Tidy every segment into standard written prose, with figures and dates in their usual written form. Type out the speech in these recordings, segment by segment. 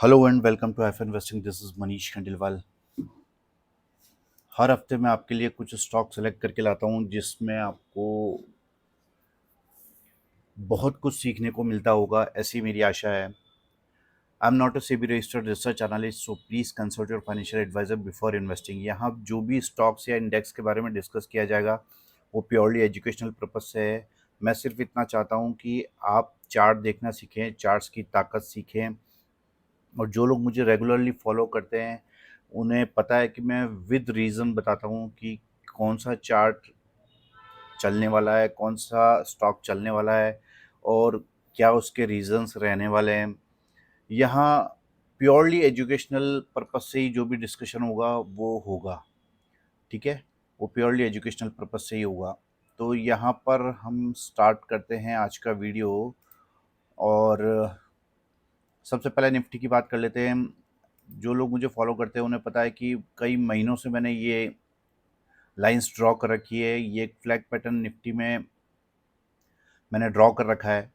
Hello and welcome to F investing. This is Manish Khandelwal. हर हफ्ते मैं आपके लिए कुछ स्टॉक सेलेक्ट करके लाता हूं जिसमें आपको बहुत कुछ सीखने को मिलता होगा, ऐसी मेरी आशा है। I am not a SEBI registered research analyst, so please consult your financial advisor before investing. यहाँ जो भी स्टॉक्स या इंडेक्स के बारे में डिस्कस किया जाएगा वो प्योरली एजुकेशनल पर्पज से है। मैं सिर्फ इतना चाहता हूँ कि आप चार्ट देखना सीखें, चार्ट्स की ताकत सीखें। और जो लोग मुझे रेगुलरली फॉलो करते हैं उन्हें पता है कि मैं विद रीज़न बताता हूँ कि कौन सा चार्ट चलने वाला है, कौन सा स्टॉक चलने वाला है और क्या उसके रीजंस रहने वाले हैं। यहाँ प्योरली एजुकेशनल पर्पस से ही जो भी डिस्कशन होगा वो होगा, ठीक है। वो प्योरली एजुकेशनल पर्पस से ही होगा। तो यहाँ पर हम स्टार्ट करते हैं आज का वीडियो। और सबसे पहले निफ्टी की बात कर लेते हैं। जो लोग मुझे फॉलो करते हैं उन्हें पता है कि कई महीनों से मैंने ये लाइंस ड्रॉ कर रखी है। ये एक फ्लैग पैटर्न निफ्टी में मैंने ड्रॉ कर रखा है।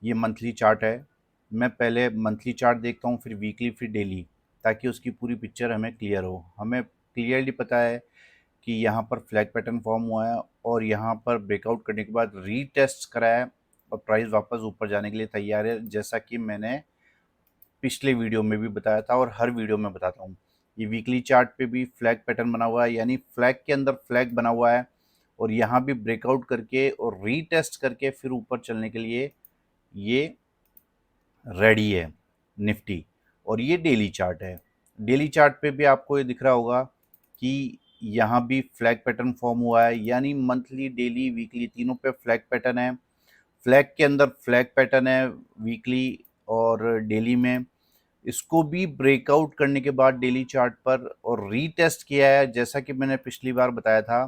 ये मंथली चार्ट है। मैं पहले मंथली चार्ट देखता हूँ, फिर वीकली, फिर डेली, ताकि उसकी पूरी पिक्चर हमें क्लियर हो। हमें क्लियरली पता है कि यहाँ पर फ्लैग पैटर्न फॉर्म हुआ है और यहाँ पर ब्रेकआउट करने के बाद रीटेस्ट करा है और प्राइस वापस ऊपर जाने के लिए तैयार है, जैसा कि मैंने पिछले वीडियो में भी बताया था और हर वीडियो में बताता हूँ। ये वीकली चार्ट पे भी फ्लैग पैटर्न बना हुआ है, यानी फ्लैग के अंदर फ्लैग बना हुआ है और यहाँ भी ब्रेकआउट करके और रीटेस्ट करके फिर ऊपर चलने के लिए ये रेडी है निफ्टी। और ये डेली चार्ट है। डेली चार्ट पे भी आपको ये दिख रहा होगा कि यहाँ भी फ्लैग पैटर्न फॉर्म हुआ है, यानी मंथली, डेली, वीकली तीनों पे फ्लैग पैटर्न है। फ्लैग के अंदर फ्लैग पैटर्न है वीकली और डेली में। इसको भी ब्रेकआउट करने के बाद डेली चार्ट पर और रीटेस्ट किया है, जैसा कि मैंने पिछली बार बताया था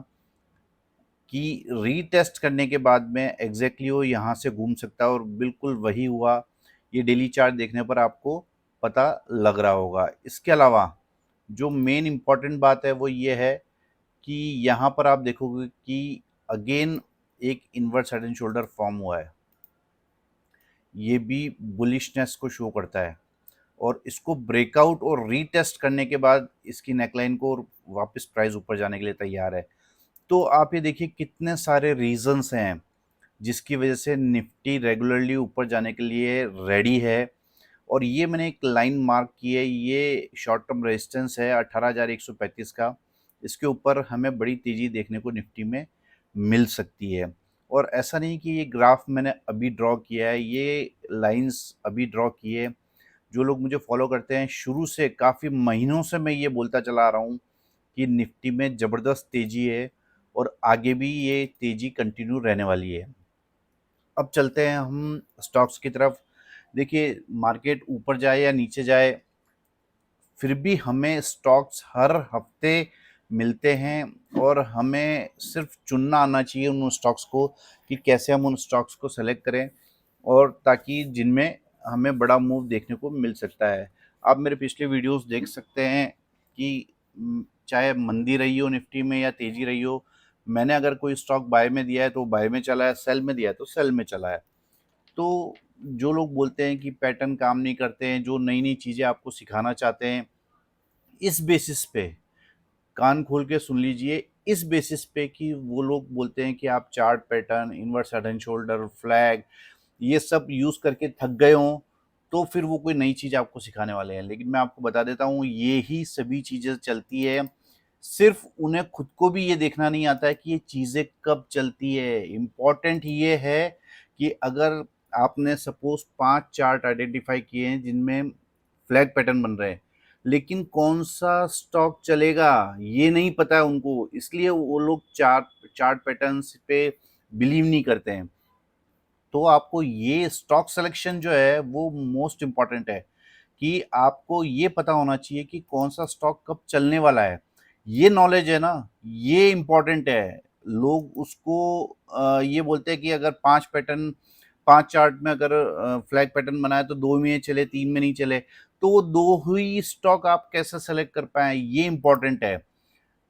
कि रीटेस्ट करने के बाद में एग्जैक्टली वो यहाँ से घूम सकता है और बिल्कुल वही हुआ। ये डेली चार्ट देखने पर आपको पता लग रहा होगा। इसके अलावा जो मेन इम्पॉर्टेंट बात है वो ये है कि यहाँ पर आप देखोगे कि अगेन एक inverse head and shoulder form हुआ है। ये भी बुलिशनेस को शो करता है और इसको ब्रेकआउट और रीटेस्ट करने के बाद इसकी नेकलाइन को वापस प्राइस ऊपर जाने के लिए तैयार है। तो आप ये देखिए कितने सारे रीजंस हैं जिसकी वजह से निफ्टी रेगुलरली ऊपर जाने के लिए रेडी है। और ये मैंने एक लाइन मार्क की है, ये शॉर्ट टर्म रेजिस्टेंस है 18,135 का। इसके ऊपर हमें बड़ी तेज़ी देखने को निफ्टी में मिल सकती है। और ऐसा नहीं कि ये ग्राफ मैंने अभी ड्रॉ किया है, ये लाइंस अभी ड्रॉ की है। जो लोग मुझे फॉलो करते हैं, शुरू से काफ़ी महीनों से मैं ये बोलता चला आ रहा हूँ कि निफ्टी में ज़बरदस्त तेज़ी है और आगे भी ये तेज़ी कंटिन्यू रहने वाली है। अब चलते हैं हम स्टॉक्स की तरफ। देखिए, मार्केट ऊपर जाए या नीचे जाए, फिर भी हमें स्टॉक्स हर हफ्ते मिलते हैं और हमें सिर्फ चुनना आना चाहिए उन स्टॉक्स को कि कैसे हम उन स्टॉक्स को सेलेक्ट करें, और ताकि जिनमें हमें बड़ा मूव देखने को मिल सकता है। आप मेरे पिछले वीडियोस देख सकते हैं कि चाहे मंदी रही हो निफ्टी में या तेज़ी रही हो, मैंने अगर कोई स्टॉक बाय में दिया है तो बाय में चला है, सेल में दिया है तो सेल में चला है। तो जो लोग बोलते हैं कि पैटर्न काम नहीं करते हैं, जो नई नई चीज़ें आपको सिखाना चाहते हैं, इस बेसिस पे कान खोल के सुन लीजिए, इस बेसिस पे कि वो लोग बोलते हैं कि आप chart pattern, inverse head and shoulder, flag, ये सब यूज़ करके थक गए हों, तो फिर वो कोई नई चीज़ आपको सिखाने वाले हैं। लेकिन मैं आपको बता देता हूँ, ये ही सभी चीज़ें चलती है। सिर्फ उन्हें खुद को भी ये देखना नहीं आता है कि ये चीज़ें कब चलती है। इम्पॉर्टेंट ये है कि अगर आपने सपोज 5 चार्ट आइडेंटिफाई किए हैं जिनमें फ्लैग पैटर्न बन रहे हैं, लेकिन कौन सा स्टॉक चलेगा ये नहीं पता है उनको, इसलिए वो लोग चार्ट चार्ट पैटर्न्स पे बिलीव नहीं करते हैं। तो आपको ये स्टॉक सिलेक्शन जो है वो मोस्ट इम्पॉर्टेंट है कि आपको ये पता होना चाहिए कि कौन सा स्टॉक कब चलने वाला है। ये नॉलेज है ना, ये इम्पॉर्टेंट है। लोग उसको ये बोलते हैं कि अगर 5 चार्ट में अगर फ्लैग पैटर्न बना है तो 2 में चले, 3 में नहीं चले, तो वो 2 ही स्टॉक आप कैसे सेलेक्ट कर पाएँ, ये इम्पॉर्टेंट है।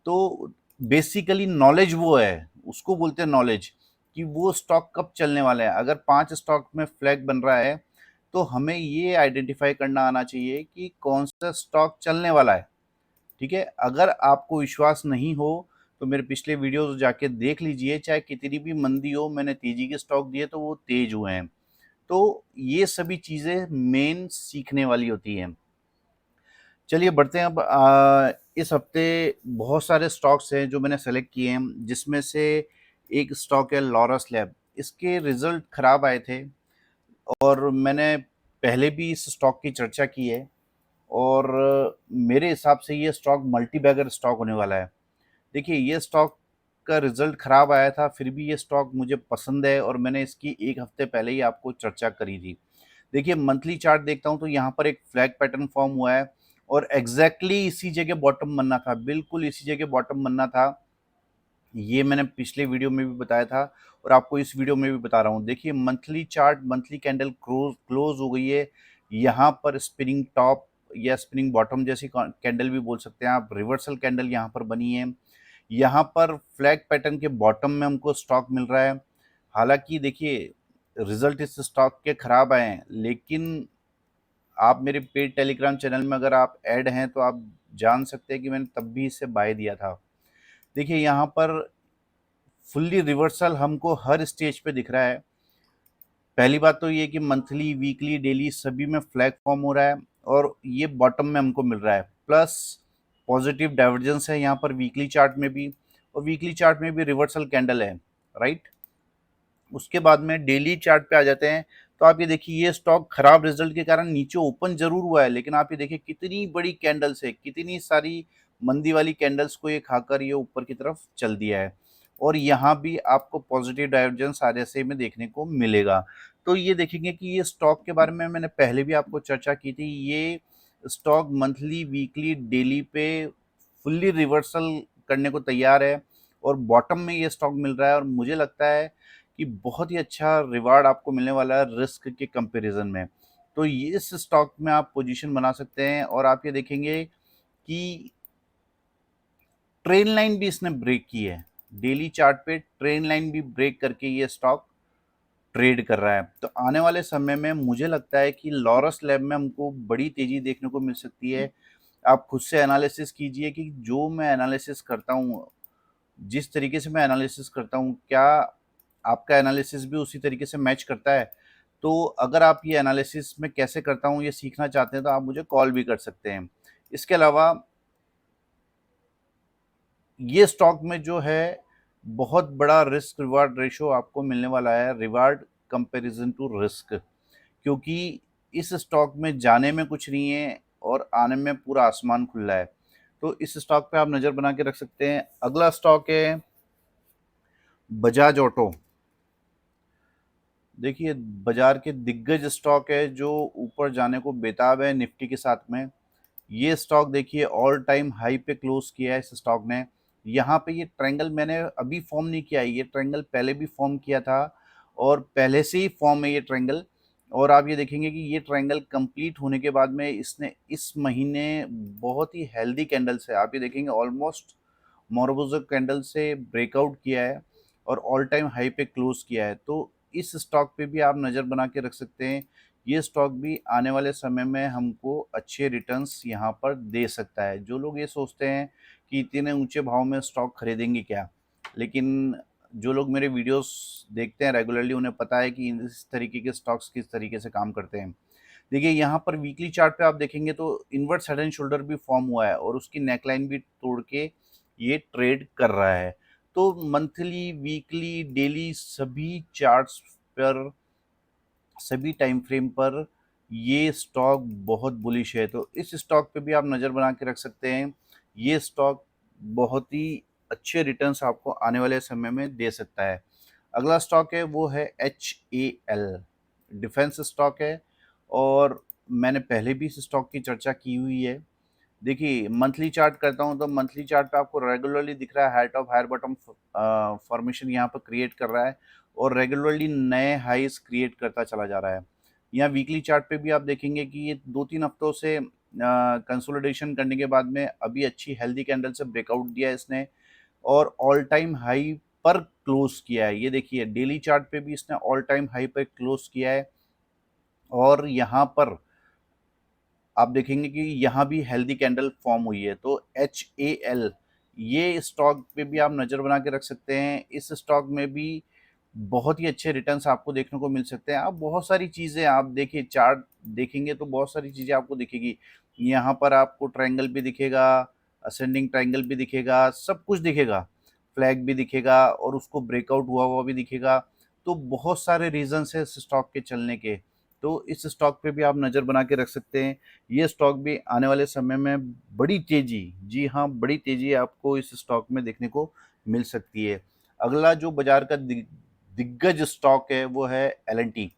तो बेसिकली नॉलेज वो है, उसको बोलते हैं नॉलेज, कि वो स्टॉक कब चलने वाला है। अगर 5 स्टॉक में फ्लैग बन रहा है तो हमें ये आइडेंटिफाई करना आना चाहिए कि कौन सा स्टॉक चलने वाला है। ठीक है, अगर आपको विश्वास नहीं हो तो मेरे पिछले वीडियोस जाके देख लीजिए, चाहे कितनी भी मंदी हो, मैंने तेजी के स्टॉक दिए तो वो तेज हुए हैं। तो ये सभी चीज़ें मेन सीखने वाली होती हैं। चलिए बढ़ते हैं अब। इस हफ्ते बहुत सारे स्टॉक्स हैं जो मैंने सेलेक्ट किए हैं, जिसमें से एक स्टॉक है लॉरस लैब। इसके रिजल्ट खराब आए थे और मैंने पहले भी इस स्टॉक की चर्चा की है, और मेरे हिसाब से ये स्टॉक मल्टी बैगर स्टॉक होने वाला है। देखिए, ये स्टॉक का रिजल्ट खराब आया था, फिर भी ये स्टॉक मुझे पसंद है और मैंने इसकी एक हफ्ते पहले ही आपको चर्चा करी थी। देखिए, मंथली चार्ट देखता हूँ तो यहाँ पर एक फ्लैग पैटर्न फॉर्म हुआ है और एग्जैक्टली इसी जगह बॉटम बनना था, बिल्कुल इसी जगह बॉटम बनना था। ये मैंने पिछले वीडियो में भी बताया था और आपको इस वीडियो में भी बता रहा हूँ। देखिए, monthly chart, monthly candle close हो गई है यहाँ पर। स्पिनिंग टॉप या स्पिनिंग बॉटम जैसी कैंडल भी बोल सकते हैं आप। रिवर्सल कैंडल यहाँ पर बनी है। यहाँ पर फ्लैग पैटर्न के बॉटम में हमको स्टॉक मिल रहा है। हालांकि देखिए, रिजल्ट इस स्टॉक के खराब आए हैं, लेकिन आप मेरे पेड टेलीग्राम चैनल में अगर आप ऐड हैं तो आप जान सकते हैं कि मैंने तब भी इसे बाय दिया था। देखिए, यहाँ पर फुल्ली रिवर्सल हमको हर स्टेज पे दिख रहा है। पहली बात तो ये कि मंथली, वीकली, डेली सभी में फ्लैग फॉर्म हो रहा है और ये बॉटम में हमको मिल रहा है। प्लस पॉजिटिव डाइवर्जेंस है यहाँ पर वीकली चार्ट में भी, और वीकली चार्ट में भी रिवर्सल कैंडल है, राइट। उसके बाद में डेली चार्ट पे आ जाते हैं तो आप ये देखिए, ये स्टॉक खराब रिजल्ट के कारण नीचे ओपन जरूर हुआ है, लेकिन आप ये देखिए कितनी बड़ी कैंडल्स है, कितनी सारी मंदी वाली कैंडल्स को ये खाकर ये ऊपर की तरफ चल दिया है। और यहाँ भी आपको पॉजिटिव डाइवर्जेंस आरएसआई में देखने को मिलेगा। तो ये देखेंगे कि ये स्टॉक के बारे में मैंने पहले भी आपको चर्चा की थी। ये स्टॉक मंथली, वीकली, डेली पे फुल्ली रिवर्सल करने को तैयार है और बॉटम में ये स्टॉक मिल रहा है, और मुझे लगता है कि बहुत ही अच्छा रिवार्ड आपको मिलने वाला है रिस्क के कंपैरिजन में। तो ये इस स्टॉक में आप पोजीशन बना सकते हैं। और आप ये देखेंगे कि ट्रेन लाइन भी इसने ब्रेक की है। डेली चार्ट पे ट्रेन लाइन भी ब्रेक करके ये स्टॉक ट्रेड कर रहा है। तो आने वाले समय में मुझे लगता है कि लॉरस लैब में हमको बड़ी तेजी देखने को मिल सकती है। आप खुद से एनालिसिस कीजिए कि जो मैं एनालिसिस करता हूँ, जिस तरीके से मैं एनालिसिस करता हूँ, क्या आपका एनालिसिस भी उसी तरीके से मैच करता है? तो अगर आप ये एनालिसिस मैं कैसे करता हूँ ये सीखना चाहते हैं तो आप मुझे कॉल भी कर सकते हैं। इसके अलावा ये स्टॉक में जो है बहुत बड़ा रिस्क रिवार्ड रेशो आपको मिलने वाला है, रिवार्ड कंपैरिजन टू रिस्क, क्योंकि इस स्टॉक में जाने में कुछ नहीं है और आने में पूरा आसमान खुला है। तो इस स्टॉक पे आप नज़र बना के रख सकते हैं। अगला स्टॉक है बजाज ऑटो। देखिए, बाजार के दिग्गज स्टॉक है जो ऊपर जाने को बेताब है निफ्टी के साथ में। ये स्टॉक देखिए ऑल टाइम हाई पे क्लोज किया है इस स्टॉक ने। यहाँ पे ये ट्रायंगल मैंने अभी फॉर्म नहीं किया है, ये ट्रायंगल पहले भी फॉर्म किया था और पहले से ही फॉर्म है ये ट्रायंगल। और आप ये देखेंगे कि ये ट्रायंगल कंप्लीट होने के बाद में इसने इस महीने बहुत ही हेल्दी कैंडल से, आप ये देखेंगे ऑलमोस्ट मोरबोजो कैंडल से ब्रेकआउट किया है और ऑल टाइम हाई पे क्लोज किया है। तो इस स्टॉक पे भी आप नज़र बना के रख सकते हैं। ये स्टॉक भी आने वाले समय में हमको अच्छे रिटर्न्स यहाँ पर दे सकता है। जो लोग ये सोचते हैं कि इतने ऊंचे भाव में स्टॉक खरीदेंगे क्या, लेकिन जो लोग मेरे वीडियोस देखते हैं रेगुलरली उन्हें पता है कि इस तरीके के स्टॉक्स किस तरीके से काम करते हैं। देखिए, यहाँ पर वीकली चार्ट पे आप देखेंगे तो इनवर्ट हेड एंड शोल्डर भी फॉर्म हुआ है और उसकी नेकलाइन भी तोड़ के ये ट्रेड कर रहा है। तो मंथली, वीकली, डेली सभी चार्ट्स पर, सभी टाइम फ्रेम पर ये स्टॉक बहुत बुलिश है। तो इस स्टॉक पे भी आप नज़र बना के रख सकते हैं। ये स्टॉक बहुत ही अच्छे रिटर्न्स आपको आने वाले समय में दे सकता है। अगला स्टॉक है वो है HAL, डिफेंस स्टॉक है और मैंने पहले भी इस स्टॉक की चर्चा की हुई है। देखिए, मंथली चार्ट करता हूँ तो मंथली चार्ट पे आपको रेगुलरली दिख रहा है high top higher bottom formation यहाँ पर क्रिएट कर रहा है और रेगुलरली नए हाईज क्रिएट करता चला जा रहा है। यहाँ वीकली चार्ट पे भी आप देखेंगे कि ये 2-3 हफ्तों से कंसोलिडेशन करने के बाद में अभी अच्छी हेल्दी कैंडल से ब्रेकआउट दिया है इसने और ऑल टाइम हाई पर क्लोज किया है। ये देखिए डेली चार्ट पे भी इसने ऑल टाइम हाई पर क्लोज किया है और यहाँ पर आप देखेंगे कि यहाँ भी हेल्दी कैंडल फॉर्म हुई है। तो HAL, ये स्टॉक पे भी आप नज़र बना के रख सकते हैं। इस स्टॉक में भी बहुत ही अच्छे रिटर्न्स आपको देखने को मिल सकते हैं। आप बहुत सारी चीज़ें आप देखिए, चार्ट देखेंगे तो बहुत सारी चीज़ें आपको दिखेगी। यहाँ पर आपको ट्रायंगल भी दिखेगा, असेंडिंग ट्रायंगल भी दिखेगा, सब कुछ दिखेगा, फ्लैग भी दिखेगा और उसको ब्रेकआउट हुआ हुआ भी दिखेगा। तो बहुत सारे रीजंस है इस स्टॉक के चलने के। तो इस स्टॉक पे भी आप नज़र बना के रख सकते हैं। ये स्टॉक भी आने वाले समय में बड़ी तेजी, जी हाँ, बड़ी तेजी आपको इस स्टॉक में देखने को मिल सकती है। अगला जो बाजार का दिग्गज स्टॉक है वो है L&T।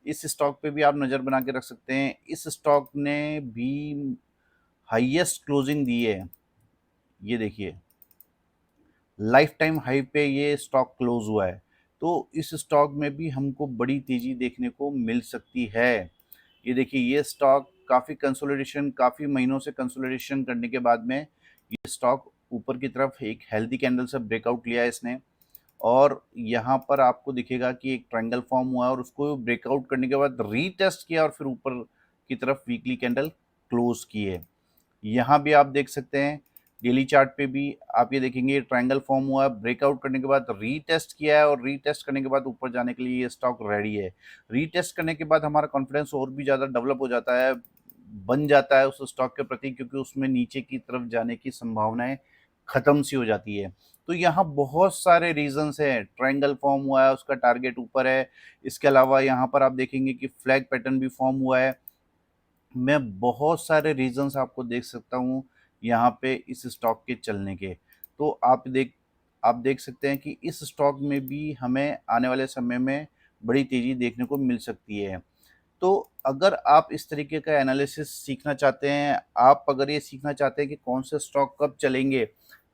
इस स्टॉक पे भी आप नज़र बना के रख सकते हैं। इस स्टॉक ने भी हाईएस्ट क्लोजिंग दी है। ये देखिए, लाइफ टाइम हाई पे ये स्टॉक क्लोज हुआ है। तो इस स्टॉक में भी हमको बड़ी तेजी देखने को मिल सकती है। ये देखिए, ये स्टॉक काफ़ी महीनों से कंसोलिडेशन करने के बाद में ये स्टॉक ऊपर की तरफ एक हेल्दी कैंडल से ब्रेकआउट लिया है इसने। और यहाँ पर आपको दिखेगा कि एक ट्रायंगल फॉर्म हुआ है और उसको ब्रेकआउट करने के बाद रीटेस्ट किया और फिर ऊपर की तरफ वीकली कैंडल क्लोज की है। यहाँ भी आप देख सकते हैं, डेली चार्ट पे भी आप ये देखेंगे ट्रायंगल फॉर्म हुआ है, ब्रेकआउट करने के बाद रीटेस्ट किया है और रीटेस्ट करने के बाद ऊपर जाने के लिए ये स्टॉक रेडी है। रीटेस्ट करने के बाद हमारा कॉन्फिडेंस और भी ज़्यादा डेवलप हो जाता है, बन जाता है उस स्टॉक के प्रति, क्योंकि उसमें नीचे की तरफ जाने की संभावनाएं खत्म सी हो जाती है। तो यहाँ बहुत सारे रीजंस हैं। ट्रायंगल फॉर्म हुआ है, उसका टारगेट ऊपर है। इसके अलावा यहाँ पर आप देखेंगे कि फ्लैग पैटर्न भी फॉर्म हुआ है। मैं बहुत सारे रीजंस आपको देख सकता हूँ यहाँ पे इस स्टॉक के चलने के। तो आप देख सकते हैं कि इस स्टॉक में भी हमें आने वाले समय में बड़ी तेज़ी देखने को मिल सकती है। तो अगर आप इस तरीके का एनालिसिस सीखना चाहते हैं, आप अगर ये सीखना चाहते हैं कि कौन से स्टॉक कब चलेंगे,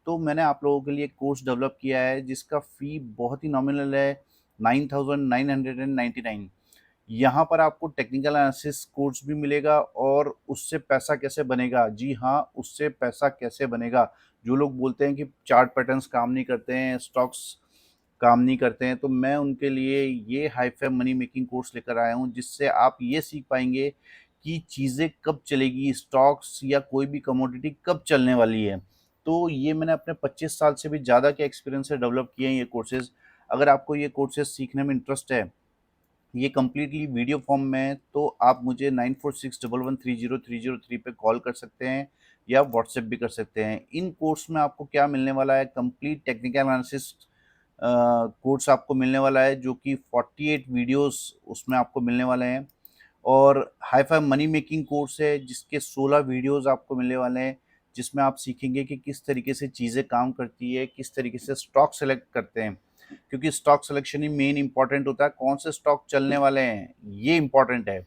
तो मैंने आप लोगों के लिए एक कोर्स डेवलप किया है जिसका फ़ी बहुत ही नॉमिनल है, 9,999। यहाँ पर आपको टेक्निकल एनालिसिस कोर्स भी मिलेगा और उससे पैसा कैसे बनेगा, जी हाँ, उससे पैसा कैसे बनेगा। जो लोग बोलते हैं कि चार्ट पैटर्न्स काम नहीं करते हैं, स्टॉक्स काम नहीं करते हैं, तो मैं उनके लिए ये हाई-फाई मनी मेकिंग कोर्स लेकर आया हूँ, जिससे आप ये सीख पाएँगे कि चीज़ें कब चलेगी, स्टॉक्स या कोई भी कमोडिटी कब चलने वाली है। तो ये मैंने अपने 25 साल से भी ज़्यादा के एक्सपीरियंस से डेवलप किए हैं ये कोर्सेज़। अगर आपको ये कोर्सेज़ सीखने में इंटरेस्ट है, ये कंप्लीटली वीडियो फॉर्म में है, तो आप मुझे 9461130303 पे कॉल कर सकते हैं या व्हाट्सएप भी कर सकते हैं। इन कोर्स में आपको क्या मिलने वाला है, कंप्लीट टेक्निकल एनालिसिस कोर्स आपको मिलने वाला है, जो कि 48 वीडियोस उसमें आपको मिलने वाले हैं। और हाई-फाई मनी मेकिंग कोर्स है जिसके 16 वीडियोस आपको मिलने वाले हैं, जिसमें आप सीखेंगे कि किस तरीके से चीज़ें काम करती है, किस तरीके से स्टॉक सेलेक्ट करते हैं। क्योंकि स्टॉक सिलेक्शन ही मेन इंपॉर्टेंट होता है, कौन से स्टॉक चलने वाले हैं, ये इंपॉर्टेंट है।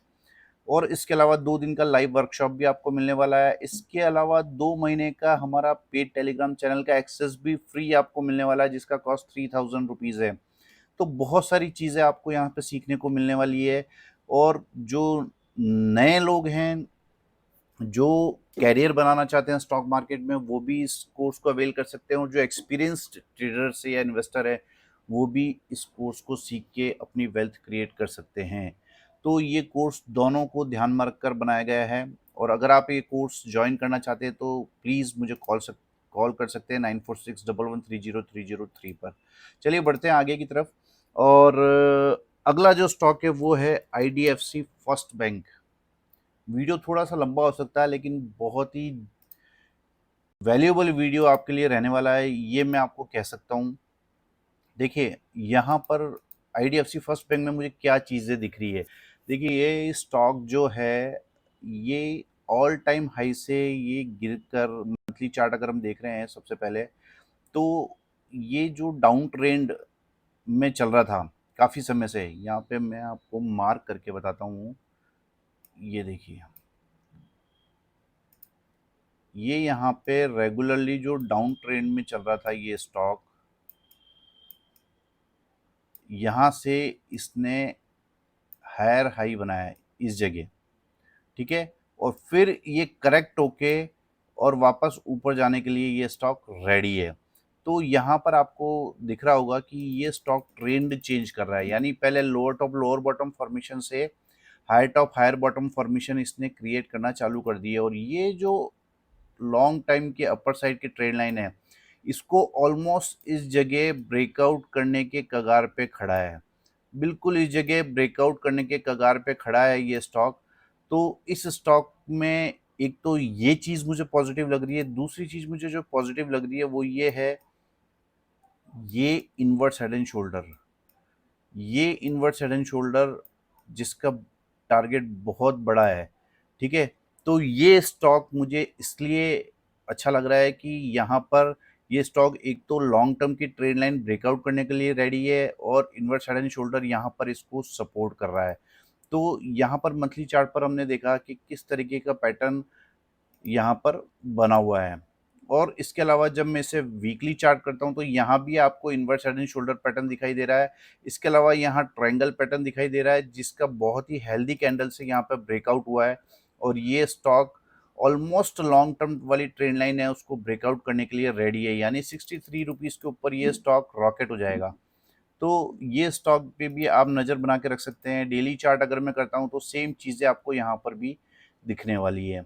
और इसके अलावा 2 दिन का लाइव वर्कशॉप भी आपको मिलने वाला है। इसके अलावा 2 महीने का हमारा पेड टेलीग्राम चैनल का एक्सेस भी फ्री आपको मिलने वाला है, जिसका कॉस्ट 3000 रुपीज़ है। तो बहुत सारी चीज़ें आपको यहाँ पे सीखने को मिलने वाली है। और जो नए लोग हैं, जो कैरियर बनाना चाहते हैं स्टॉक मार्केट में, वो भी इस कोर्स को अवेल कर सकते हैं। और जो एक्सपीरियंस्ड ट्रेडर्स या इन्वेस्टर है, वो भी इस कोर्स को सीख के अपनी वेल्थ क्रिएट कर सकते हैं। तो ये कोर्स दोनों को ध्यान में रखकर बनाया गया है। और अगर आप ये कोर्स ज्वाइन करना चाहते हैं तो प्लीज़ मुझे कॉल कर सकते हैं 9461130303 पर। चलिए बढ़ते हैं आगे की तरफ। और अगला जो स्टॉक है वो है IDFC फर्स्ट बैंक। वीडियो थोड़ा-सा लंबा हो सकता है, लेकिन बहुत ही वैल्यूएबल वीडियो आपके लिए रहने वाला है, ये मैं आपको कह सकता हूँ। देखिए, यहाँ पर IDFC फर्स्ट बैंक में मुझे क्या चीज़ें दिख रही है। देखिए, ये स्टॉक जो है, ये ऑल टाइम हाई से ये गिरकर मंथली चार्ट अगर हम देख रहे हैं सबसे पहले, तो ये जो डाउन ट्रेंड में चल रहा था काफ़ी समय से, यहाँ पे मैं आपको मार्क करके बताता हूँ। ये देखिए, ये यहाँ पे रेगुलरली जो डाउन ट्रेंड में चल रहा था ये स्टॉक, यहाँ से इसने हायर हाई बनाया है इस जगह, ठीक है। और फिर ये करेक्ट होके और वापस ऊपर जाने के लिए ये स्टॉक रेडी है। तो यहाँ पर आपको दिख रहा होगा कि ये स्टॉक ट्रेंड चेंज कर रहा है, यानी पहले lower top lower bottom formation से higher top higher bottom formation इसने क्रिएट करना चालू कर दी है, और ये जो लॉन्ग टाइम के अपर साइड की ट्रेंड लाइन है, इसको ऑलमोस्ट इस जगह ब्रेकआउट करने के कगार पे खड़ा है। बिल्कुल इस जगह ब्रेकआउट करने के कगार पे खड़ा है ये स्टॉक। तो इस स्टॉक में एक तो ये चीज़ मुझे पॉजिटिव लग रही है, दूसरी चीज़ मुझे जो पॉजिटिव लग रही है वो ये है, ये इनवर्स हेड एंड शोल्डर, ये इनवर्स हेड एंड शोल्डर जिसका टारगेट बहुत बड़ा है, ठीक है। तो ये स्टॉक मुझे इसलिए अच्छा लग रहा है कि यहाँ पर ये स्टॉक एक तो लॉन्ग टर्म की ट्रेंड लाइन ब्रेकआउट करने के लिए रेडी है, और इनवर्स हेड एंड शोल्डर यहाँ पर इसको सपोर्ट कर रहा है। तो यहाँ पर मंथली चार्ट पर हमने देखा कि किस तरीके का पैटर्न यहाँ पर बना हुआ है। और इसके अलावा जब मैं इसे वीकली चार्ट करता हूँ तो यहाँ भी आपको inverse head and shoulder pattern दिखाई दे रहा है। इसके अलावा यहाँ ट्रायंगल पैटर्न दिखाई दे रहा है, जिसका बहुत ही हेल्दी कैंडल से यहाँ पर ब्रेकआउट हुआ है, और ये स्टॉक ऑलमोस्ट लॉन्ग टर्म वाली ट्रेंड लाइन है उसको ब्रेकआउट करने के लिए रेडी है, यानी 63 रुपीज़ के ऊपर ये स्टॉक रॉकेट हो जाएगा। तो ये स्टॉक पे भी आप नज़र बना के रख सकते हैं। डेली चार्ट अगर मैं करता हूँ तो सेम चीज़ें आपको यहाँ पर भी दिखने वाली है।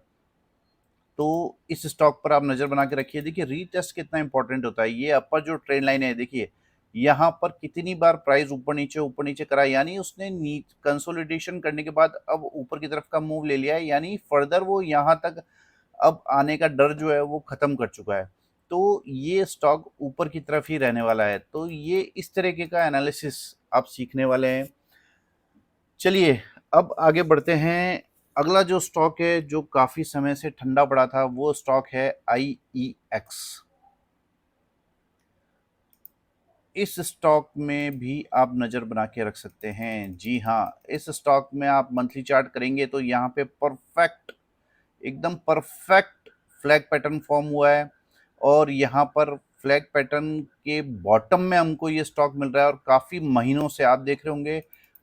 तो इस स्टॉक पर आप नज़र बना के रखिए। देखिए रीटेस्ट कितना इंपॉर्टेंट होता है। ये अपर जो ट्रेंड लाइन है, देखिए यहाँ पर कितनी बार प्राइस ऊपर नीचे करा, यानी उसने कंसोलिडेशन करने के बाद अब ऊपर की तरफ का मूव ले लिया है, यानी फर्दर वो यहाँ तक अब आने का डर जो है वो खत्म कर चुका है। तो ये स्टॉक ऊपर की तरफ ही रहने वाला है। तो ये इस तरीके का एनालिसिस आप सीखने वाले हैं। चलिए अब आगे बढ़ते हैं। अगला जो स्टॉक है जो काफी समय से ठंडा पड़ा था, वो स्टॉक है IEX। इस स्टॉक में भी आप नज़र बना के रख सकते हैं। जी हाँ, इस स्टॉक में आप मंथली चार्ट करेंगे तो यहाँ पे परफेक्ट, एकदम परफेक्ट फ्लैग पैटर्न फॉर्म हुआ है, और यहाँ पर फ्लैग पैटर्न के बॉटम में हमको ये स्टॉक मिल रहा है, और काफ़ी महीनों से आप देख रहे होंगे,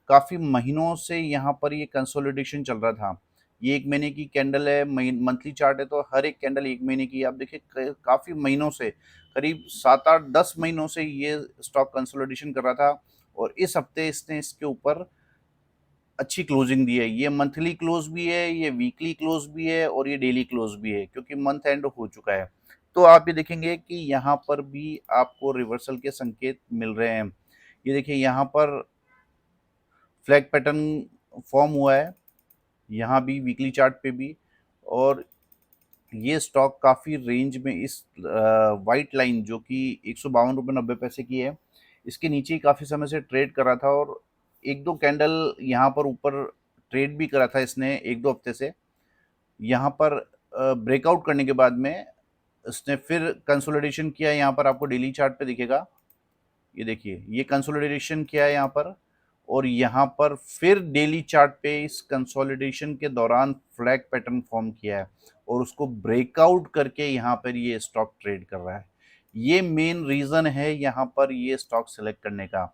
काफ़ी महीनों से यहाँ पर ये कंसोलिडेशन चल रहा था। ये 1 महीने की कैंडल है, मंथली चार्ट है, तो हर एक कैंडल 1 महीने की। आप देखिए काफ़ी महीनों से, करीब 7 8 10 महीनों से ये स्टॉक कंसोलिडेशन कर रहा था, और इस हफ्ते इसने इसके ऊपर अच्छी क्लोजिंग दी है। ये मंथली क्लोज भी है, ये वीकली क्लोज भी है, और ये डेली क्लोज भी है, क्योंकि मंथ एंड हो चुका है। तो आप ये देखेंगे कि यहाँ पर भी आपको रिवर्सल के संकेत मिल रहे हैं। ये देखिए यहाँ पर फ्लैग पैटर्न फॉर्म हुआ है, यहाँ भी वीकली चार्ट पे भी, और ये स्टॉक काफ़ी रेंज में इस वाइट लाइन जो कि 152 रुपये 90 पैसे की है, इसके नीचे ही काफ़ी समय से ट्रेड कर रहा था, और एक दो कैंडल यहाँ पर ऊपर ट्रेड भी करा था इसने 1 2 हफ्ते से। यहाँ पर ब्रेकआउट करने के बाद में इसने फिर कंसोलिडेशन किया, यहाँ पर आपको डेली चार्ट पे दिखेगा। ये देखिए ये कंसोलिडेशन किया है यहाँ पर, और यहाँ पर फिर डेली चार्ट पे इस कंसोलिडेशन के दौरान फ्लैग पैटर्न फॉर्म किया है, और उसको ब्रेकआउट करके यहाँ पर ये स्टॉक ट्रेड कर रहा है। ये मेन रीज़न है यहाँ पर ये स्टॉक सेलेक्ट करने का।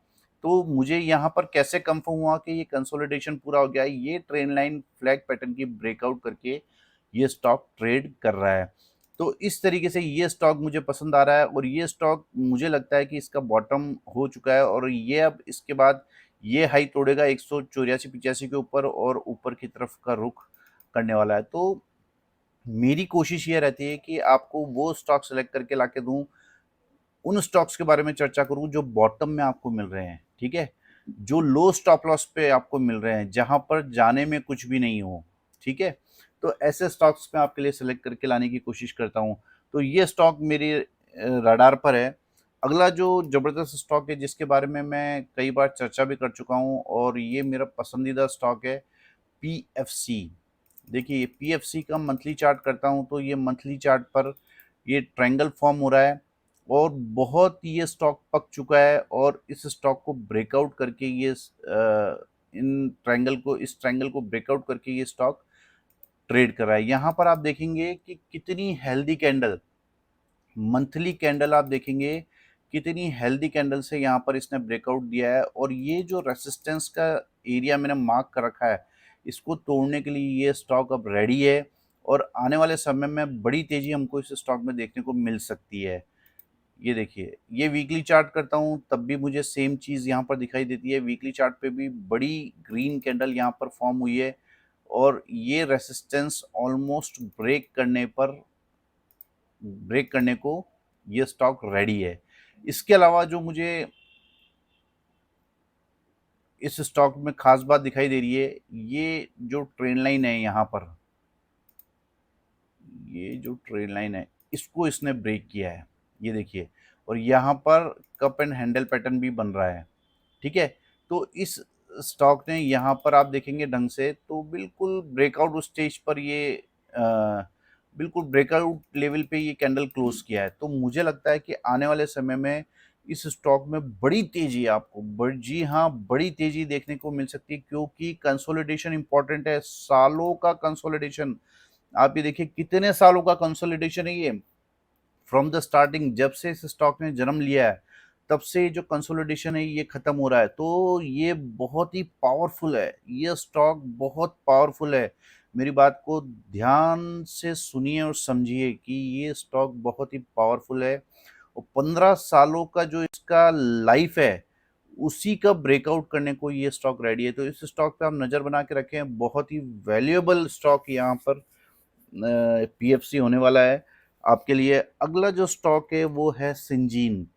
तो मुझे यहाँ पर कैसे कंफर्म हुआ कि ये कंसोलिडेशन पूरा हो गया है, ये ट्रेंड लाइन फ्लैग पैटर्न की ब्रेकआउट करके ये स्टॉक ट्रेड कर रहा है। तो इस तरीके से ये स्टॉक मुझे पसंद आ रहा है, और ये स्टॉक मुझे लगता है कि इसका बॉटम हो चुका है, और ये अब इसके बाद ये हाई तोड़ेगा 184-85 के ऊपर, और ऊपर की तरफ का रुख करने वाला है। तो मेरी कोशिश ये रहती है कि आपको वो स्टॉक सेलेक्ट करके लाके दूं, उन स्टॉक्स के बारे में चर्चा करूं जो बॉटम में आपको मिल रहे हैं, ठीक है, जो लो स्टॉप लॉस पे आपको मिल रहे हैं, जहां पर जाने में कुछ भी नहीं हो, ठीक है। तो ऐसे स्टॉक्स में आपके लिए सेलेक्ट करके लाने की कोशिश करता हूं। तो ये स्टॉक मेरे रडार पर है। अगला जो ज़बरदस्त स्टॉक है जिसके बारे में मैं कई बार चर्चा भी कर चुका हूं, और ये मेरा पसंदीदा स्टॉक है, PFC। देखिए PFC का मंथली चार्ट करता हूं तो ये मंथली चार्ट पर ये ट्रायंगल फॉर्म हो रहा है, और बहुत ये स्टॉक पक चुका है, और इस स्टॉक को ब्रेकआउट करके ये इस ट्रायंगल को ब्रेकआउट करके ये स्टॉक ट्रेड कर रहा है। यहाँ पर आप देखेंगे कि कितनी हेल्दी कैंडल, मंथली कैंडल आप देखेंगे कितनी हेल्दी कैंडल से यहाँ पर इसने ब्रेकआउट दिया है, और ये जो रेसिस्टेंस का एरिया मैंने मार्क कर रखा है, इसको तोड़ने के लिए ये स्टॉक अब रेडी है, और आने वाले समय में बड़ी तेजी हमको इस स्टॉक में देखने को मिल सकती है। ये देखिए, ये वीकली चार्ट करता हूँ तब भी मुझे सेम चीज़ यहाँ पर दिखाई देती है। वीकली चार्ट पे भी बड़ी ग्रीन कैंडल यहाँ पर फॉर्म हुई है और ये रेसिस्टेंस ऑलमोस्ट ब्रेक करने को ये स्टॉक रेडी है। इसके अलावा जो मुझे इस स्टॉक में खास बात दिखाई दे रही है, ये जो ट्रेंड लाइन है यहाँ पर, ये जो ट्रेड लाइन है इसको इसने ब्रेक किया है, ये देखिए। और यहाँ पर कप एंड हैंडल पैटर्न भी बन रहा है, ठीक है। तो इस स्टॉक ने यहाँ पर आप देखेंगे ढंग से तो बिल्कुल ब्रेकआउट स्टेज पर ये बिल्कुल ब्रेकआउट लेवल पे ये कैंडल क्लोज किया है। तो मुझे लगता है कि आने वाले समय में इस स्टॉक में बड़ी तेजी आपको जी हाँ, बड़ी तेजी देखने को मिल सकती है, क्योंकि कंसोलिडेशन इंपॉर्टेंट है, सालों का कंसोलिडेशन। आप ये देखिए कितने सालों का कंसोलिडेशन है ये, फ्रॉम द स्टार्टिंग, जब से इस स्टॉक ने जन्म लिया है तब से जो कंसोलिडेशन है ये खत्म हो रहा है। तो ये बहुत ही पावरफुल है, ये स्टॉक बहुत पावरफुल है। मेरी बात को ध्यान से सुनिए और समझिए कि ये स्टॉक बहुत ही पावरफुल है और 15 सालों का जो इसका लाइफ है उसी का ब्रेकआउट करने को ये स्टॉक रेडी है। तो इस स्टॉक पे आप नज़र बना के रखें, बहुत ही वैल्यूएबल स्टॉक यहाँ पर पीएफसी होने वाला है आपके लिए। अगला जो स्टॉक है वो है सिंजीन।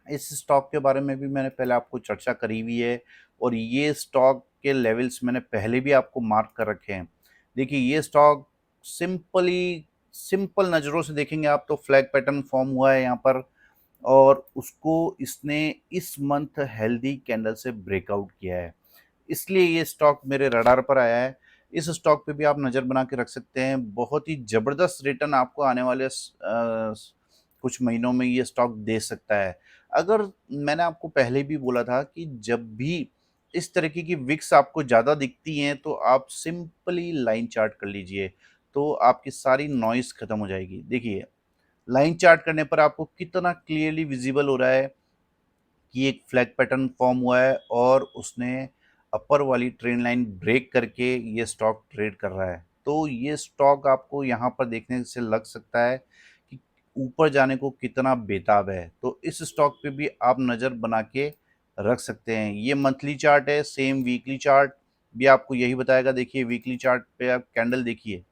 इस स्टॉक के बारे में भी मैंने पहले आपको चर्चा करी हुई है और ये स्टॉक के लेवल्स मैंने पहले भी आपको मार्क कर रखे हैं। देखिए ये स्टॉक सिंपल नज़रों से देखेंगे आप तो फ्लैग पैटर्न फॉर्म हुआ है यहाँ पर और उसको इसने इस मंथ हेल्दी कैंडल से ब्रेकआउट किया है, इसलिए ये स्टॉक मेरे रडार पर आया है। इस स्टॉक पे भी आप नज़र बना के रख सकते हैं, बहुत ही ज़बरदस्त रिटर्न आपको आने वाले कुछ महीनों में ये स्टॉक दे सकता है। अगर मैंने आपको पहले भी बोला था कि जब भी इस तरीके की विक्स आपको ज़्यादा दिखती हैं तो आप सिंपली लाइन चार्ट कर लीजिए, तो आपकी सारी नॉइज़ खत्म हो जाएगी। देखिए लाइन चार्ट करने पर आपको कितना क्लियरली विजिबल हो रहा है कि एक फ्लैग पैटर्न फॉर्म हुआ है और उसने अपर वाली ट्रेंड लाइन ब्रेक करके ये स्टॉक ट्रेड कर रहा है। तो ये स्टॉक आपको यहाँ पर देखने से लग सकता है कि ऊपर जाने को कितना बेताब है। तो इस स्टॉक पे भी आप नज़र बना के रख सकते हैं। ये मंथली चार्ट है, सेम वीकली चार्ट भी आपको यही बताएगा। देखिए वीकली चार्ट पे आप कैंडल देखिए,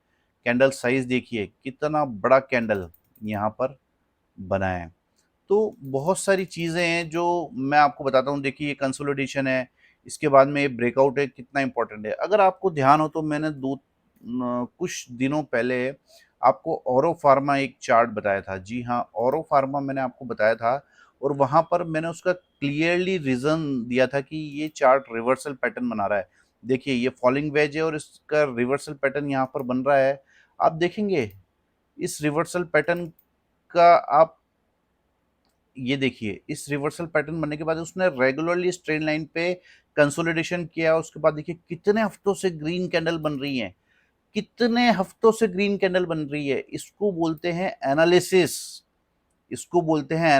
कैंडल साइज देखिए, कितना बड़ा कैंडल यहाँ पर बना है। तो बहुत सारी चीज़ें हैं जो मैं आपको बताता हूँ। देखिए ये कंसोलिडेशन है, इसके बाद में ये ब्रेकआउट है, कितना इंपॉर्टेंट है। अगर आपको ध्यान हो तो मैंने कुछ दिनों पहले आपको औरो फार्मा एक चार्ट बताया था। जी हाँ, औरो फार्मा मैंने आपको बताया था और वहाँ पर मैंने उसका क्लियरली रीज़न दिया था कि ये चार्ट रिवर्सल पैटर्न बना रहा है। देखिए ये फॉलिंग वेज है और इसका रिवर्सल पैटर्न यहाँ पर बन रहा है। आप देखेंगे इस रिवर्सल पैटर्न का आप ये देखिए, इस रिवर्सल पैटर्न बनने के बाद उसने रेगुलरली इस ट्रेंड लाइन पे कंसोलिडेशन किया। उसके बाद देखिए कितने हफ्तों से ग्रीन कैंडल बन रही हैं, कितने हफ्तों से ग्रीन कैंडल बन रही है। इसको बोलते हैं एनालिसिस, इसको बोलते हैं